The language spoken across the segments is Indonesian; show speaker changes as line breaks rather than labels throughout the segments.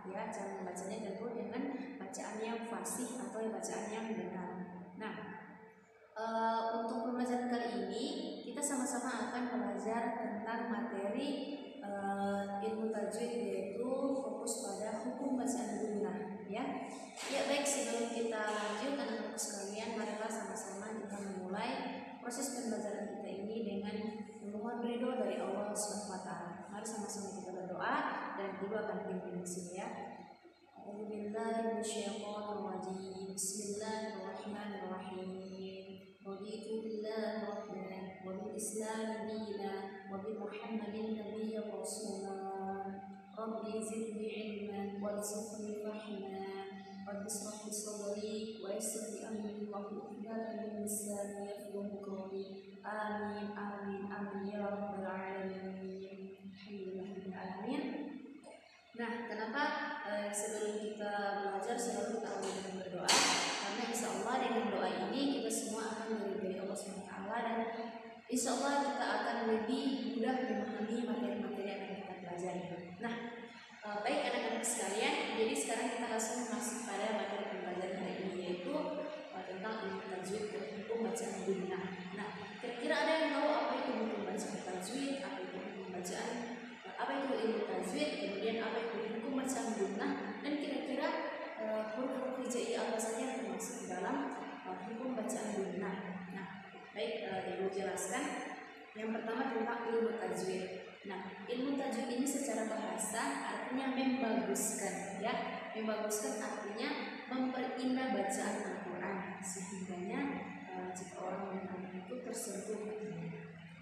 ya. Cara membacanya tentu dengan bacaan yang fasih atau bacaan yang benar. Nah, untuk pembelajaran kali ini kita sama-sama akan belajar tentang materi ilmu tajwid, yaitu fokus pada hukum bacaan gunnah ya. Ya baik, sebelum kita lanjut anak-anak sekalian, marilah sama-sama kita memulai proses pembelajaran kita ini dengan memohon ridho dari Allah Subhanahu wa taala. Mari sama-sama kita berdoa dan Ibu akan pimpin di sini ya. A'udzubillahi minasyaitonirrajim. Bismillahirrahmanirrahim. Raditu billahi rabban wa bil islam dinan wa bi Muhammadin nabiyyan rasulan. Rabbi zidni ilman warzuqni fahma. Rabbi ishrah li sadri wa yassir li amri wahlul 'uqdatam min lisani yafqahu qawli. Amin amin amin ya rabbal alamin. Alhamdulillahirabbil alamin. Nah, kenapa sebelum kita belajar selalu kita awali dengan berdoa? Karena insya Allah dengan doa ini kita semua akan diridhoi Allah SWT, dan insya Allah kita akan lebih mudah memahami materi-materi yang akan kita pelajari. Nah, baik anak-anak sekalian, jadi sekarang kita langsung masuk pada materi pembelajaran hari ini, yaitu tentang ilmu tajwid dan hukum bacaan gunnah. Nah, kira-kira ada yang tahu apa itu hukum bacaan tajwid, apa itu hukum bacaan, apa itu ilmu tajwid, kemudian apa itu hukum bacaan gunnah, dan kira-kira huruf-huruf hijaiyah apa saja yang termasuk dalam hukum bacaan gunnah. Nah, baik, Ibu jelaskan. Yang pertama tentang ilmu tajwid. Nah, ilmu tajwid ini secara bahasa artinya membaguskan ya. Membaguskan artinya memperindah bacaan Al-Quran sehingga jika orang mendengar itu tersentuh.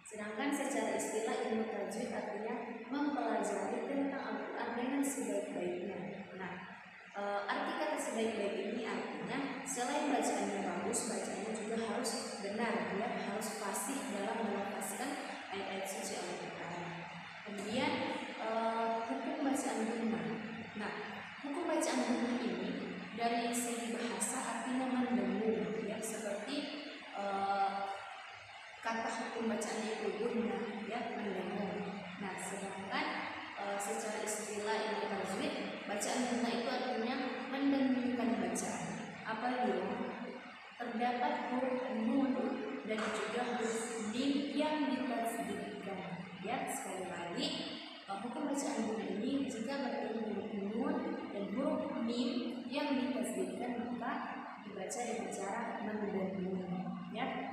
Sedangkan secara istilah ilmu tajwid artinya mempelajari tentang Al-Quran dengan sebaik-baiknya. Nah, arti kata sebaik-baik ini artinya selain bacaannya bagus, bacaannya juga harus benar ya, harus fasih dalam melafazkan ayat-ayat suci Al-Quran. Kemudian hukum bacaan gunnah. Nah, hukum bacaan gunnah ini dari segi bahasa artinya mendengung ya, seperti kata hukum bacaannya itu gunnah ya, mendengung. Nah, sedangkan secara istilah ilmu tajwid, bacaan gunnah itu artinya mendengungkan bacaan. Apabila terdapat huruf nun dan juga huruf mim yang ditasdidkan ya. Sekali lagi, hukum bacaan gunnah ini jika bertemu huruf nun dan huruf mim yang ditasdidkan maka dibaca dengan cara mendengung ya.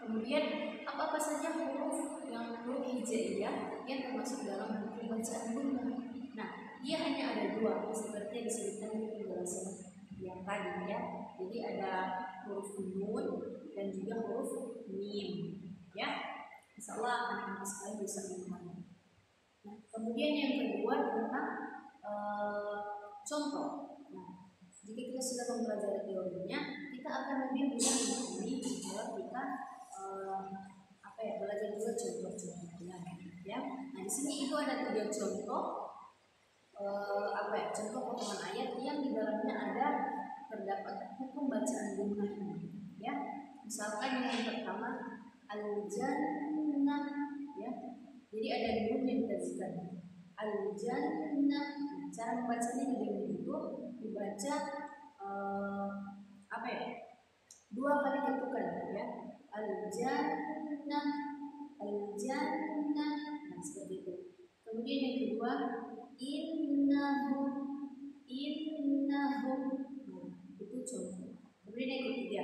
Kemudian apa saja huruf hijaiyah yang termasuk dalam hukum bacaan gunnah? Nah, dia hanya ada dua seperti yang disebutkan di penjelasan yang tadi ya. Jadi ada huruf nun dan juga huruf mim ya. Insyaallah anak-anak sekalian bisa memahami. Nah, kemudian yang kedua tentang contoh. Nah, jika kita sudah mempelajari teorinya, kita akan lebih mudah memahami kalau kita belajar juga contoh-contohnya ya. Nah, di sini itu ada 3 contoh contoh potongan ayat yang di dalamnya ada terdapat hukum bacaan gunnah ya. Misalkan yang pertama al-jannah ya. Jadi ada nun yang ditasdidkan al-jannah. Cara membacanya dengan itu dibaca 2 kali ketukan ya. Al-jannah, al-jannah. Nah, seperti itu. Kemudian yang kedua innahum. Nah, itu contoh. Kemudian yang ketiga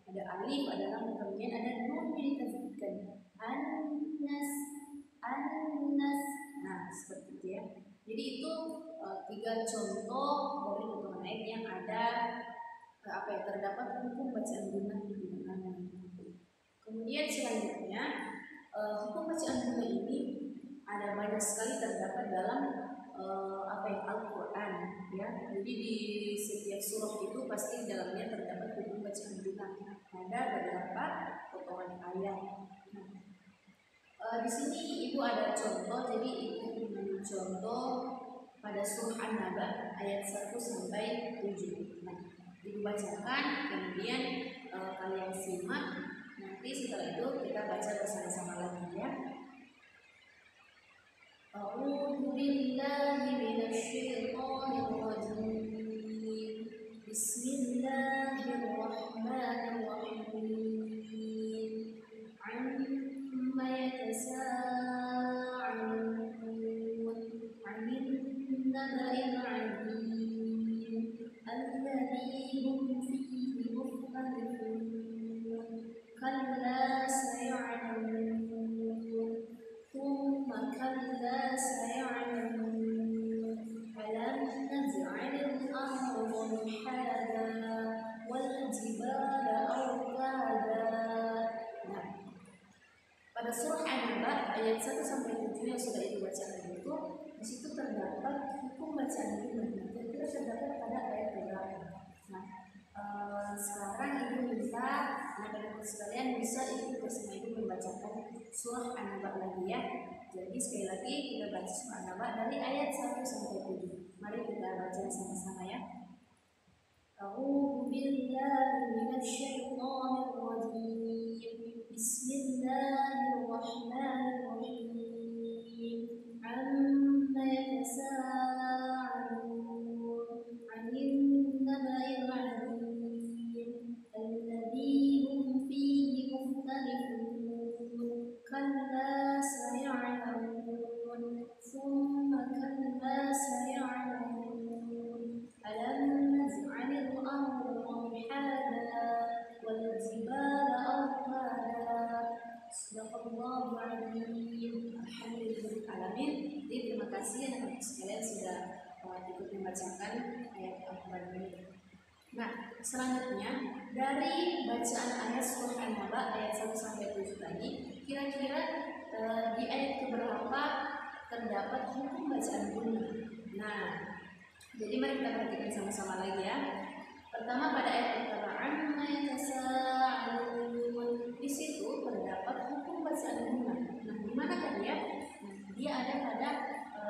ada alif, ada lam, kemudian ada nun yang ditasdidkan an-nas. Nah, seperti itu ya. Jadi itu 3 contoh dari potongan ayat yang ada terdapat hukum bacaan gunnah di dalamnya. Kemudian selanjutnya hukum bacaan gunnah ini ada banyak sekali terdapat dalam Al-Quran ya. Jadi di setiap surah itu pasti di dalamnya terdapat hukum bacaan gunnah. Ada beberapa potongan ayat. Di sini Ibu ada contoh, jadi Ibu mengambil contoh pada surah An-Naba ayat 1 sampai 7. Nah, dibacakan, kemudian kalian simak. Nanti setelah itu kita baca bersama-sama lagi ya. A'udzu billahi minasyaitonir ayat 1 sampai 7 yang sudah Ibu bacakan itu, di situ terdapat hukum bacaan gunah. Kira-kira terdapat pada ayat berapa? Nah, sekarang Ibu minta anak-anak sekalian bisa ikut bersama Ibu membacakan surah An-Naba lagi ya. Jadi sekali lagi kita baca surah An-Naba dari ayat 1 sampai 7. Mari kita baca sama-sama ya. A'udzu billahi minasyaitonir rajim. Bismillahirrahmanirrahim. Amma yatasaalun 'anil naba'il 'azim alladzi hum fihi mukhtalifun. Kalla saya'lamun, thumma kalla saya'lamun. Alam naj'alil arda mihada wal jibala awtada. Sadaqallahu adzim. Alhamdulillah alamin. Jadi terima kasih anak-anak sekalian sudah ikut membacakan ayat Al-Qur'an ini. Nah, selanjutnya dari bacaan ayat surah An-Naba ayat 1 sampai 7 tadi, kira-kira di ayat keberapa terdapat hukum bacaan gunah. Nah, jadi mari kita perhatikan sama-sama lagi ya. Pertama pada ayat pertama amma yatasaalun, di situ terdapat hukum bacaan gunah. Nah, di mana kan ya? Nah, dia ada pada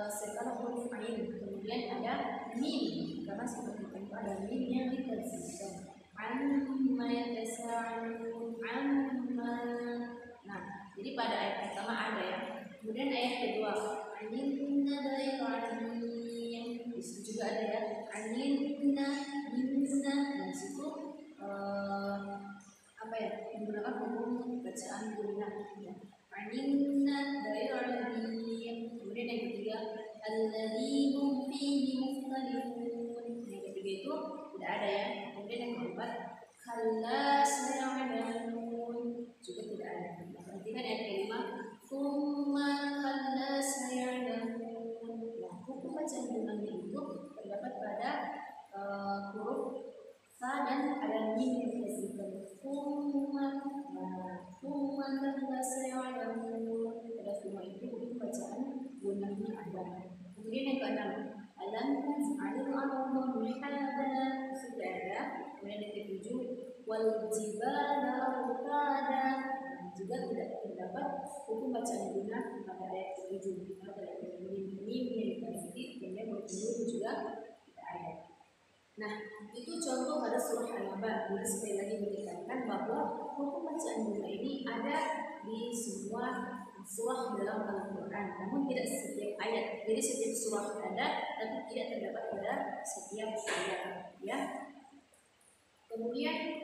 setelah huruf ain, kemudian ada mim, karena seperti itu ada mim yang diterjemahkan. Amma yatasaalun amma. Nah, jadi pada ayat pertama ada ya. Kemudian ayat kedua anin naba'il 'azim, di situ juga ada ya aninna minna. Nah, situ apa ya, menggunakan hukum bacaan gunah ya. Aninna naba'il 'azim. Kemudian yang ketiga alladzi hum fihi mukhtalifun. Yang ketiga itu tidak ada ya. Kemudian yang keempat kalla saya'lamun, juga tidak ada. Perhatikan ayat kelima thumma kalla saya'lamun. Nah, hukum bacaan gunahnya itu terdapat pada huruf fa dan ada mim yang disebutkan thumma. Thumma kalla saya'lamun. Pada semua itu hukum bacaan gunahnya ada. Kemudian yang keenam alam naj'alil arda mihada, sudah ada. Kemudian yang ketujuh wal jibala awtada, juga tidak terdapat hukum bacaan gunah pada ayat ke-7. Pada ayat ke-7 ini kemudian ke-10 juga tidak ada. Nah, itu contoh pada surah An-Naba. Jadi sekali lagi menekankan bahwa hukum bacaan gunah ini ada di semua surah dalam Al-Quran, namun tidak setiap ayat. Jadi setiap surah ada, tapi tidak terdapat pada setiap ayat ya. Kemudian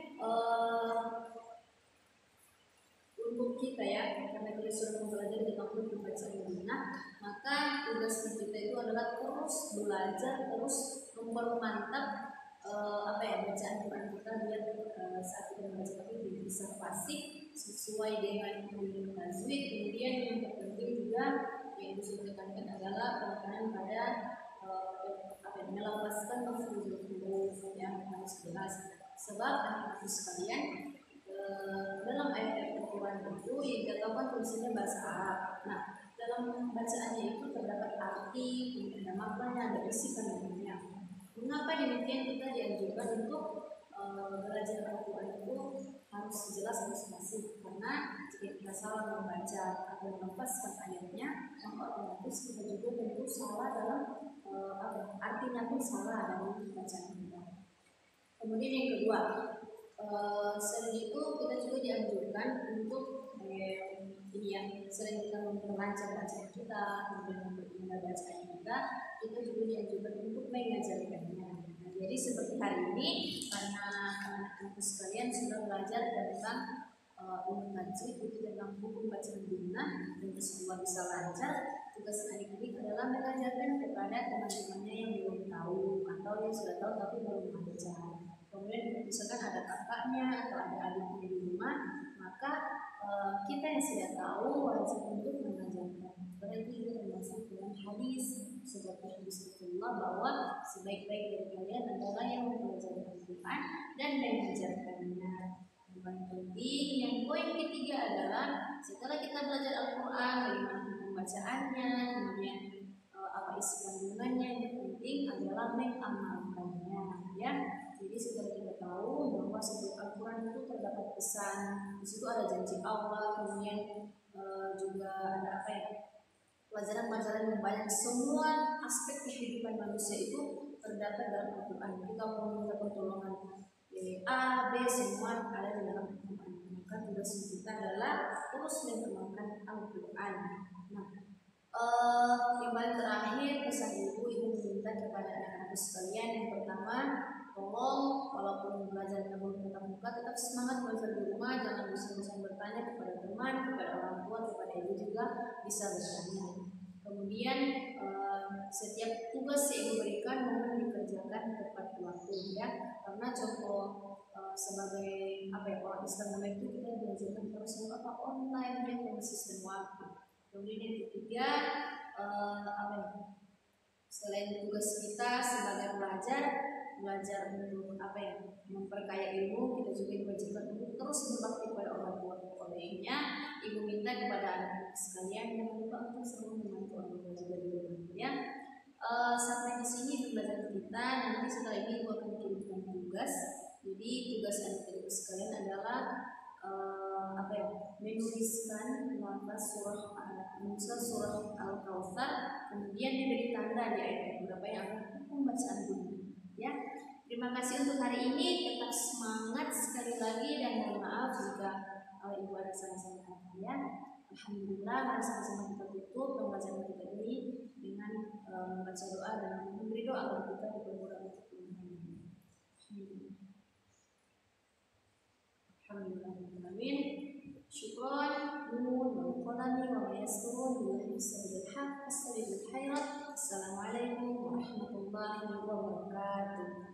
untuk kita ya, karena kita sudah mempelajari tentang hukum bacaan gunah, maka tugas kita itu adalah terus belajar, terus mempermantap bacaan Quran kita biar saat kita membaca itu bisa fasih sesuai dengan ilmu tajwid. Kemudian yang terpenting juga yang disebutkan adalah penekanan pada melafazkan huruf yang harus jelas. Sebab anak-anak sekalian dalam ayat Al-Quran itu yang dikatakan tulisannya bahasa Arab. Nah, dalam bacaannya itu terdapat arti, ada maknanya, ada isi kandungannya. Mengapa demikian kita dianjurkan untuk belajar Al-Quran itu harus jelas, harus fasih? Karena jika kita salah membaca atau melafazkan ayatnya, maka otomatis kita juga tentu salah dalam artinya pun salah dalam bacaan kita. Kemudian yang kedua, selain itu kita juga dianjurkan untuk ini ya, selain kita memperlancar bacaan kita, kemudian memperindah bacaan kita juga dianjurkan untuk mengajarkannya. Nah, jadi seperti hari ini karena anak-anak sekalian sudah belajar tentang ilmu tajwid, itu tentang hukum bacaan gunah dan semua bisa lancar. Tugas adik-adik adalah mengajarkan kepada teman-temannya yang belum tahu atau yang sudah tahu tapi belum membaca. Kemudian misalkan ada kakaknya atau ada adiknya di rumah, maka kita yang sudah tahu wajib untuk mengajarkan. Berarti itu termasuk dalam hadis seperti hadis Rasulullah bahwa sebaik-baik dari kalian adalah yang mempelajari Al-Quran dan mengajarkannya. Yang paling penting, yang poin ketiga adalah setelah kita belajar Al-Quran, bagaimana bacaannya, kemudian apa isi kandungannya, yang penting adalah mengamalkannya, ya. Jadi setelah kita tahu bahwa sebuah Al-Quran itu terdapat pesan, di situ ada janji Allah, kemudian juga ada apa ya, pelajaran-pelajaran yang banyak. Semua aspek kehidupan manusia itu terdapat dalam Al-Quran. Kita mau minta pertolongan A, B, semua ada di dalam Al-Quran. Maka tugas kita adalah terus mengamalkan Al-Quran. Nah, yang paling terakhir pesan ibu meminta kepada anak-anak sekalian, yang pertama, tolong walaupun belajarnya belum tetap muka, tetap semangat belajar di rumah, jangan bosan-bosan bertanya kepada teman, kepada orang tua, kepada ibu juga bisa bertanya. Kemudian setiap tugas yang diberikan mohon dikerjakan tepat waktu, ya, karena contoh sebagai apa ya, orang Islam itu kita belajarkan terus apa online dan konsisten waktu. Kemudian yang ketiga, apa ya, selain tugas kita sebagai belajar untuk apa ya, memperkaya ilmu, kita juga diwajibkan untuk terus berbakti kepada orang tua. Olehnya ibu minta kepada anak sekalian jangan lupa untuk selalu membantu orang tua juga di rumah, ya. Sampai di sini pembelajaran kita. Nanti setelah ini ibu akan kirimkan tugas. Jadi tugas anak-anak sekalian adalah apa ya, menuliskan lafaz surah Al-Kautsar, kemudian diberi tanda di ayat berapa yang akan pembacaan dulu, ya. Terima kasih untuk hari ini, tetap semangat sekali lagi, dan mohon maaf jika ibu ada salah-salah kata, ya. Alhamdulillah, mari sama-sama kita tutup pembelajaran kita ini dengan membaca doa dan memberi doa agar kita dipermudah untuk iman. Alhamdulillah. Syukran. Nun wal qalami wa ma yasturun billahi as-sami'il haq as-sami'il hayrat. Assalamualaikum warahmatullahi wabarakatuh.